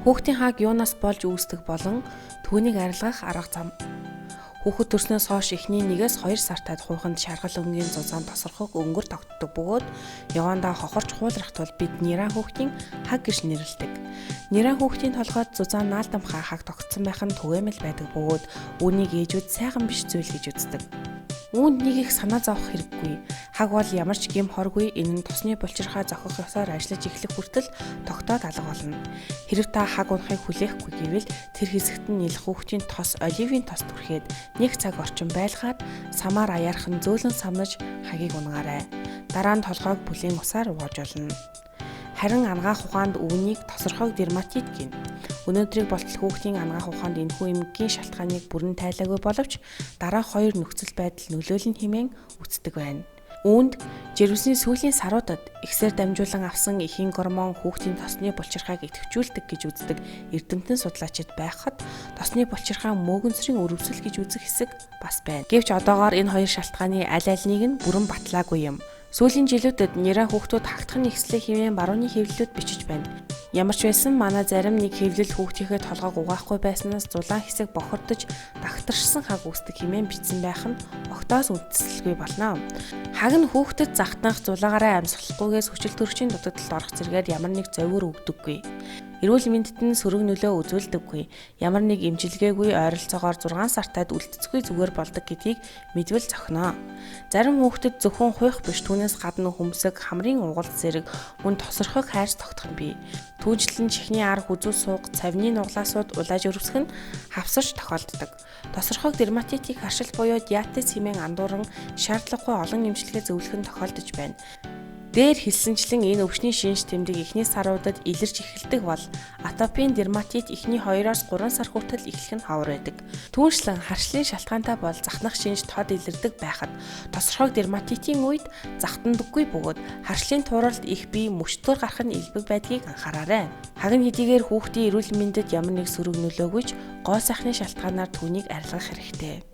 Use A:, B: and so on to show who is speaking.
A: Хүүхдийн хааг юунаас болж үүсдэг болон түүнийг арилгах арга зам. Хүүхэд төрснөөс хойш эхний 1-2 сартад хуйханд шаргал өнгийн зузаан тосрохог өнгөр тогтдог бөгөөд явандаа хохорч хуулрах тул бид нира хүүхдийн хаг гэж нэрлэдэг. Нира хүүхдийн толгойд зузаан наалдамхай хаг тогтсон байх нь түгээмэл байдаг бөгөөд үүнийг ээжүүд сайхан биш зүйл гэж үздэг. Үүнд нэг их санаа зовох хэрэггүй. Хаг бол ямар ч гэм хоргүй энэ нь тосны булчирхай зохих ёсоор ажиллаж эхлэх хүртэл тогтоод алга болно. Хэрв та хаг унахыг хүлээхгүй гэвэл тэр хэсэгт нь нэлэх хүүхдийн тос оливын тост түрхээд 1 цаг орчим байлгаад самаар аяархан зөөлөн самнаж хагийг унгаарай. Дараа нь толгойг бүлийн усаар угааж болно. Харин ангаах ухаанд үүнийг тосорхойг дерматит гэнэ. Өнөөдрийг болтол хүүхдийн ангаах ухаанд энэхүү эмгэгийн шалтгааныг бүрэн тайлаагүй боловч дараах 2 нөхцөл байдал нөлөөлнө хэмээн үздэг байна. Үүнд жирэмсний сүүлийн саруудад ихсээр дамжуулан авсан эхийн гормон хүүхдийн тосны булчирхайг идэвхжүүлдэг гэж үздэг эрдэмтэн судлаачид байхад тосны булчирхай мөөгөнсрийн өрөвсөл гэж үзэх хэсэг бас байна. Гэвч одоогоор энэ 2 шалтгааны аль алийг нь бүрэн батлаагүй юм. Сүүлийн жилүүдэд нира хүүхдүүд хагдахын ихслэх хэмээн барууны хэвлэлүүд бичиж байна. Ямар ч байсан манай зарим нэг хэвлэл хүүхдийнхээ толгойг угаахгүй байснаас зулаан хэсэг бохирдож дагтаршсан хаг үүсдэг хэмээн бичсэн байх нь огтоос үндэслэлгүй болно. Хаг нь хүүхдэд захтанах зулаагаараа амьсгалахгүйгээс хүчил төрчийн дутагдалд орох зэргээр ямар нэг зовир өгдөггүй. Эрүүл мэндэд нь сөрөг нөлөө үзүүлдэггүй. Ямар нэг эмчилгээгүй ойролцоогоор 6 сартад үлдэцгүй зүгээр болдог гэдгийг мэдвэл зохино. Зарим хүүхдэд зөвхөн хуйх биш түүнээс гадна хөмсөг, хамрын угалт зэрэг мөн тосорхойг хайрц тогтох нь бий. Түүнчлэн чихний ар хүзүү сууг, цавны нуглаасууд улааж өрөвсөх нь хавсарч тохиолддог. Тосорхойг дерматитик харшил буюу диатез хэмээн андууран шаардлагагүй олон эмчилгээ зөвлөх нь тохиолдож байна. Дээр хэлсэнчлэн энэ өвчний шинж тэмдэг эхний саруудад илэрч эхэлдэг бол атопийн дерматит эхний 2-3 сар хүртэл эхлэх нь ховор байдаг. Түүнчлэн харшлын шалтгаантай бол захнах шинж тод илэрдэг байхад тосорхойг дерматитийн үед захтандаггүй бөгөөд харшлын тууралд их бие мөчтөр гарах нь элбэг байдгийг анхаараарай. Хаг нь хэдийгээр хүүхдийн эрүүл мэндэд ямар нэг сөрөг нөлөөгүйч гоо сайхны шалтгаанаар түүнийг арилгах хэрэгтэй.